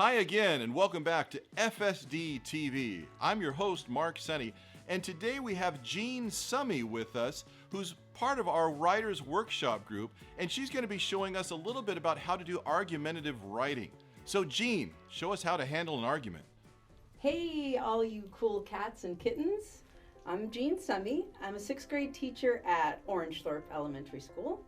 Hi again, and welcome back to FSD TV. I'm your host, Mark Sonny, and today we have Jean Summy with us, who's part of our Writers Workshop group, and she's going to be showing us a little bit about how to do argumentative writing. So Jean, show us how to handle an argument. Hey, all you cool cats and kittens. I'm Jean Summy. I'm a 6th grade teacher at Orangethorpe Elementary School.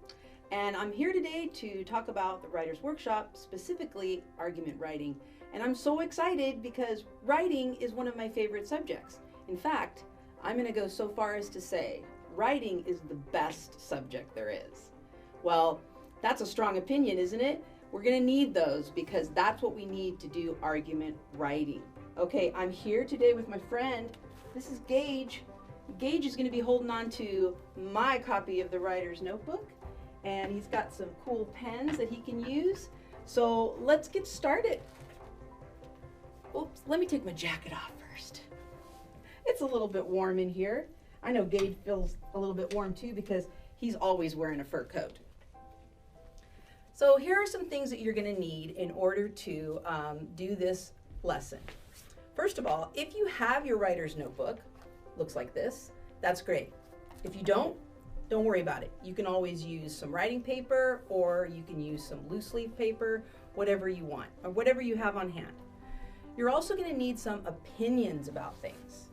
And I'm here today to talk about the Writers Workshop, specifically argument writing. And I'm so excited because writing is one of my favorite subjects. In fact, I'm going to go so far as to say writing is the best subject there is. Well, that's a strong opinion, isn't it? We're going to need those because that's what we need to do argument writing. Okay, I'm here today with my friend. This is Gage. Gage is going to be holding on to my copy of the Writer's Notebook. And he's got some cool pens that he can use. So let's get started. Oops, let me take my jacket off first. It's a little bit warm in here. I know Gage feels a little bit warm too because he's always wearing a fur coat. So here are some things that you're going to need in order to do this lesson. First of all, if you have your writer's notebook, looks like this, that's great. If you don't worry about it. You can always use some writing paper or you can use some loose leaf paper, whatever you want, or whatever you have on hand. You're also going to need some opinions about things.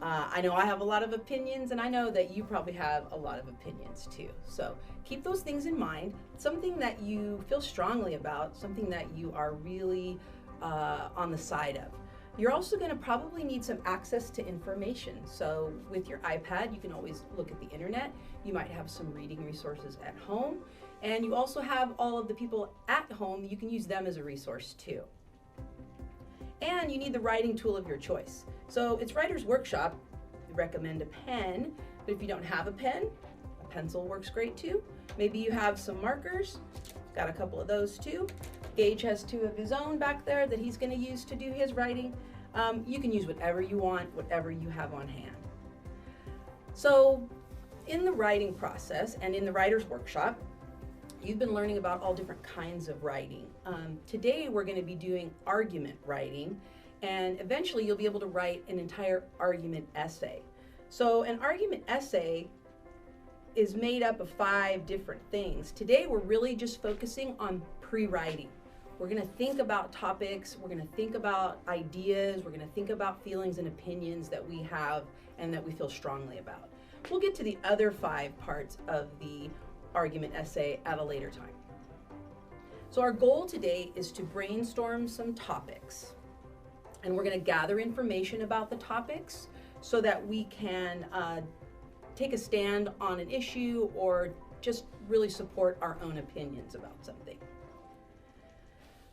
I know I have a lot of opinions and I know that you probably have a lot of opinions too. So keep those things in mind. Something that you feel strongly about, something that you are really on the side of. You're also going to probably need some access to information. So with your iPad, you can always look at the internet. You might have some reading resources at home. And you also have all of the people at home. You can use them as a resource too. And you need the writing tool of your choice. So it's Writer's Workshop. We recommend a pen, but if you don't have a pen, a pencil works great too. Maybe you have some markers. Got a couple of those too. Gage has 2 of his own back there that he's going to use to do his writing. You can use whatever you want, whatever you have on hand. So in the writing process and in the Writer's Workshop, you've been learning about all different kinds of writing. Today we're going to be doing argument writing, and eventually you'll be able to write an entire argument essay. So an argument essay is made up of 5 different things. Today we're really just focusing on pre-writing. We're going to think about topics, we're going to think about ideas, we're going to think about feelings and opinions that we have and that we feel strongly about. We'll get to the other 5 parts of the argument essay at a later time. So our goal today is to brainstorm some topics, and we're going to gather information about the topics so that we can take a stand on an issue or just really support our own opinions about something.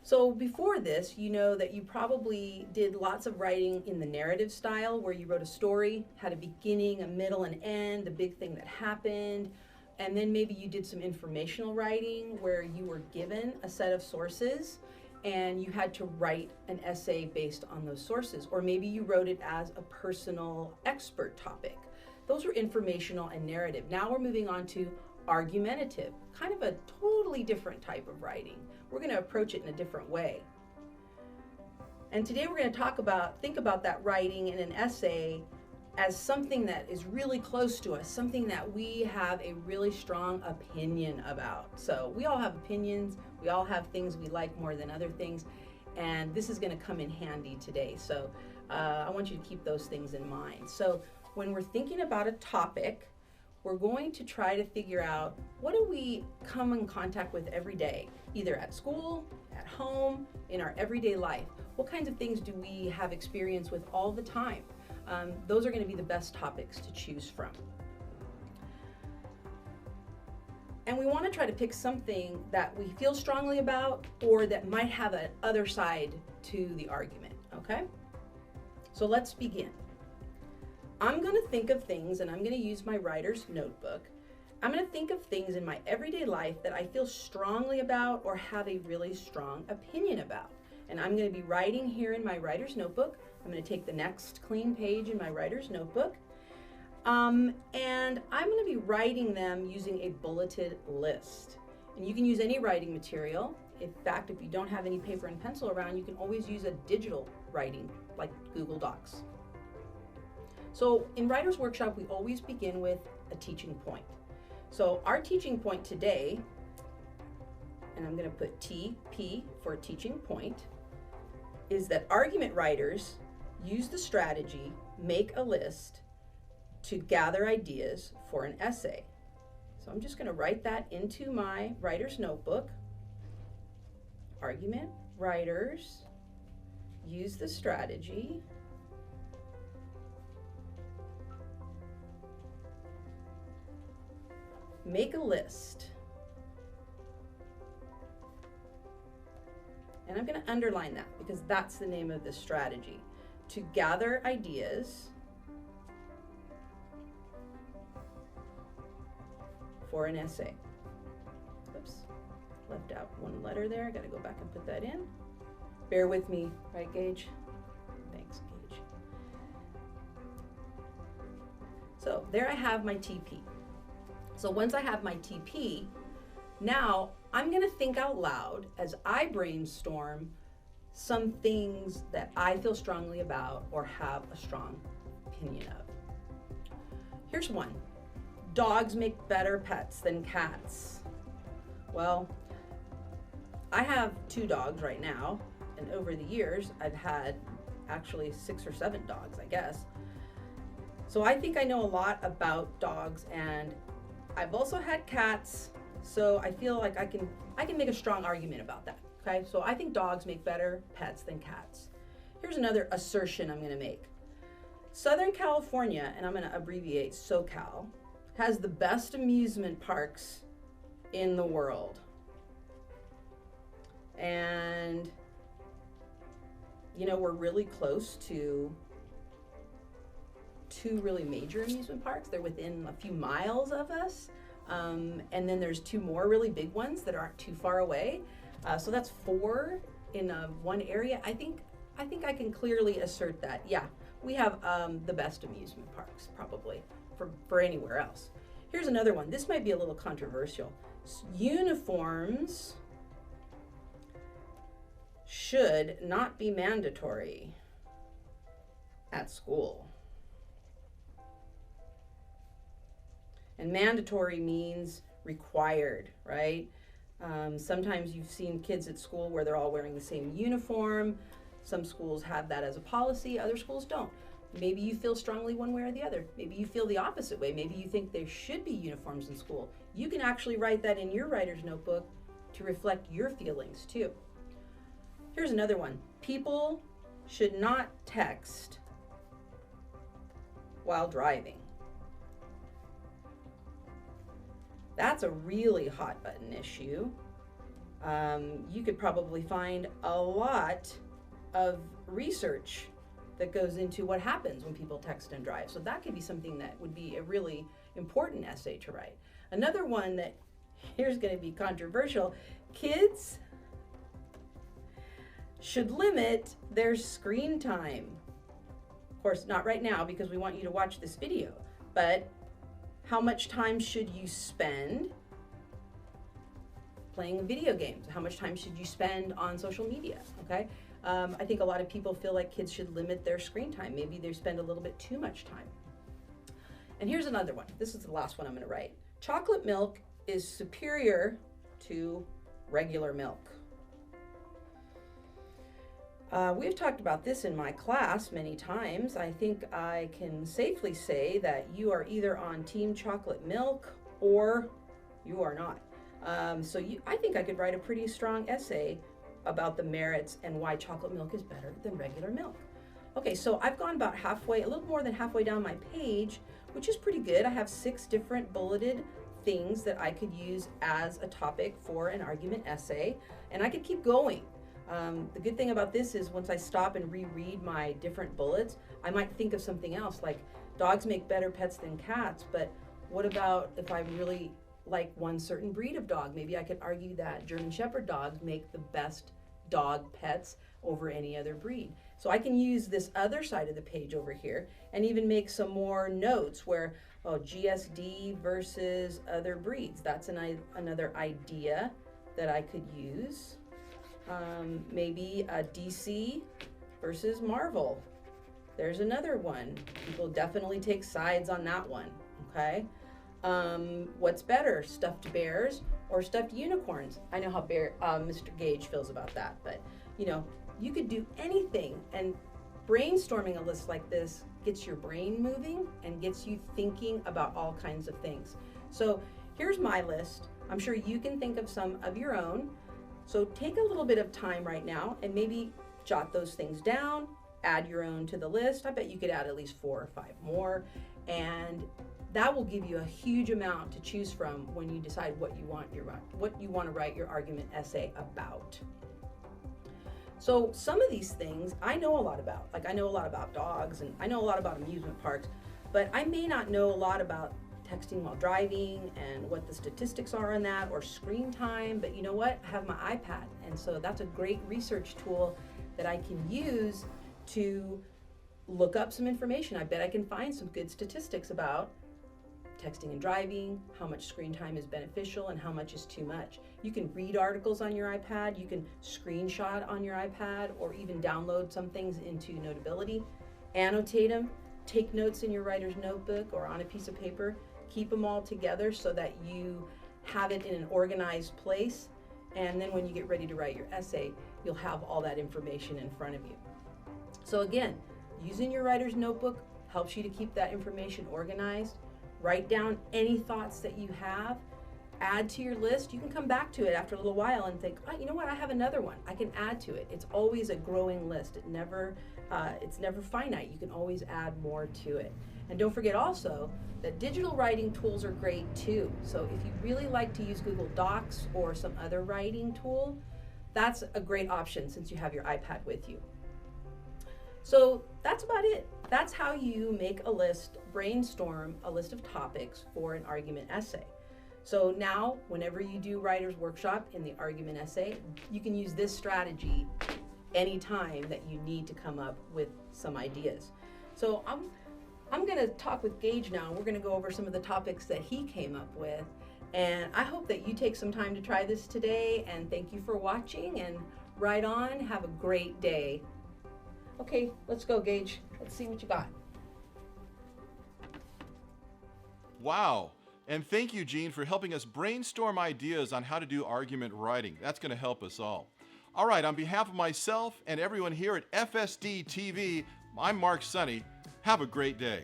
So before this, you know that you probably did lots of writing in the narrative style where you wrote a story, had a beginning, a middle, and end, the big thing that happened, and then maybe you did some informational writing where you were given a set of sources and you had to write an essay based on those sources, or maybe you wrote it as a personal expert topic. Those were informational and narrative. Now we're moving on to argumentative, kind of a totally different type of writing. We're going to approach it in a different way. And today we're going to think about that writing in an essay as something that is really close to us, something that we have a really strong opinion about. So we all have opinions, we all have things we like more than other things, and this is going to come in handy today. So I want you to keep those things in mind. So when we're thinking about a topic, we're going to try to figure out what do we come in contact with every day, either at school, at home, in our everyday life. What kinds of things do we have experience with all the time? Those are going to be the best topics to choose from. And we want to try to pick something that we feel strongly about or that might have an other side to the argument, okay? So let's begin. I'm going to think of things, and I'm going to use my writer's notebook. I'm going to think of things in my everyday life that I feel strongly about or have a really strong opinion about. And I'm going to be writing here in my writer's notebook. I'm going to take the next clean page in my writer's notebook. And I'm going to be writing them using a bulleted list. And you can use any writing material. In fact, if you don't have any paper and pencil around, you can always use a digital writing like Google Docs. So in Writer's Workshop, we always begin with a teaching point. So our teaching point today, and I'm going to put TP for teaching point, is that argument writers use the strategy, make a list, to gather ideas for an essay. So I'm just going to write that into my writer's notebook. Argument writers use the strategy make a list. And I'm going to underline that because that's the name of this strategy. To gather ideas for an essay. Oops, left out one letter there. Got to go back and put that in. Bear with me, right, Gage? Thanks, Gage. So there I have my TP. So once I have my TP, now I'm going to think out loud as I brainstorm some things that I feel strongly about or have a strong opinion of. Here's one. Dogs make better pets than cats. Well, I have 2 dogs right now, and over the years I've had actually 6 or 7 dogs, I guess. So I think I know a lot about dogs, and I've also had cats, so I feel like I can make a strong argument about that. Okay, so I think dogs make better pets than cats. Here's another assertion I'm going to make. Southern California, and I'm going to abbreviate SoCal, has the best amusement parks in the world. And, you know, we're really close to 2 really major amusement parks. They're within a few miles of us. And then there's 2 more really big ones that aren't too far away. So that's 4 in one area. I think I can clearly assert that, yeah, we have the best amusement parks probably for anywhere else. Here's another one. This might be a little controversial. Uniforms should not be mandatory at school. And mandatory means required, right? Sometimes you've seen kids at school where they're all wearing the same uniform. Some schools have that as a policy, other schools don't. Maybe you feel strongly one way or the other. Maybe you feel the opposite way. Maybe you think there should be uniforms in school. You can actually write that in your writer's notebook to reflect your feelings too. Here's another one. People should not text while driving. That's a really hot button issue. You could probably find a lot of research that goes into what happens when people text and drive. So that could be something that would be a really important essay to write. Another one that here's going to be controversial. Kids should limit their screen time. Of course, not right now because we want you to watch this video, but how much time should you spend playing video games? How much time should you spend on social media, okay? I think a lot of people feel like kids should limit their screen time. Maybe they spend a little bit too much time. And here's another one. This is the last one I'm going to write. Chocolate milk is superior to regular milk. We've talked about this in my class many times. I think I can safely say that you are either on Team Chocolate Milk or you are not. I think I could write a pretty strong essay about the merits and why chocolate milk is better than regular milk. Okay, so I've gone about halfway, a little more than halfway down my page, which is pretty good. I have 6 different bulleted things that I could use as a topic for an argument essay, and I could keep going. The good thing about this is once I stop and reread my different bullets, I might think of something else, like dogs make better pets than cats, but what about if I really like one certain breed of dog? Maybe I could argue that German Shepherd dogs make the best dog pets over any other breed. So I can use this other side of the page over here and even make some more notes where, GSD versus other breeds. That's another idea that I could use. Maybe a DC versus Marvel. There's another one. People definitely take sides on that one, okay? What's better, stuffed bears or stuffed unicorns? I know how Mr. Gage feels about that, but you could do anything, and brainstorming a list like this gets your brain moving and gets you thinking about all kinds of things. So here's my list. I'm sure you can think of some of your own. So take a little bit of time right now and maybe jot those things down, add your own to the list. I bet you could add at least 4 or 5 more, and that will give you a huge amount to choose from when you decide what you want to write your argument essay about. So some of these things I know a lot about. Like I know a lot about dogs and I know a lot about amusement parks, but I may not know a lot about texting while driving and what the statistics are on that, or screen time. But you know what? I have my iPad, and so that's a great research tool that I can use to look up some information. I bet I can find some good statistics about texting and driving, how much screen time is beneficial and how much is too much. You can read articles on your iPad, you can screenshot on your iPad, or even download some things into Notability, annotate them, take notes in your writer's notebook or on a piece of paper, keep them all together so that you have it in an organized place, and then when you get ready to write your essay, you'll have all that information in front of you. So again, using your writer's notebook helps you to keep that information organized. Write down any thoughts that you have, add to your list. You can come back to it after a little while and think, oh, you know what, I have another one. I can add to it. It's always a growing list. It's never finite. You can always add more to it. And don't forget also that digital writing tools are great too. So if you really like to use Google Docs or some other writing tool, that's a great option since you have your iPad with you. So that's about it. That's how you make a list, brainstorm a list of topics for an argument essay. So now, whenever you do writer's workshop in the argument essay, you can use this strategy anytime that you need to come up with some ideas. So I'm going to talk with Gage now. We're going to go over some of the topics that he came up with. And I hope that you take some time to try this today. And thank you for watching. And write on. Have a great day. Okay, let's go, Gage. Let's see what you got. Wow. And thank you, Jean, for helping us brainstorm ideas on how to do argument writing. That's going to help us all. All right, on behalf of myself and everyone here at FSD TV, I'm Mark Sonny. Have a great day.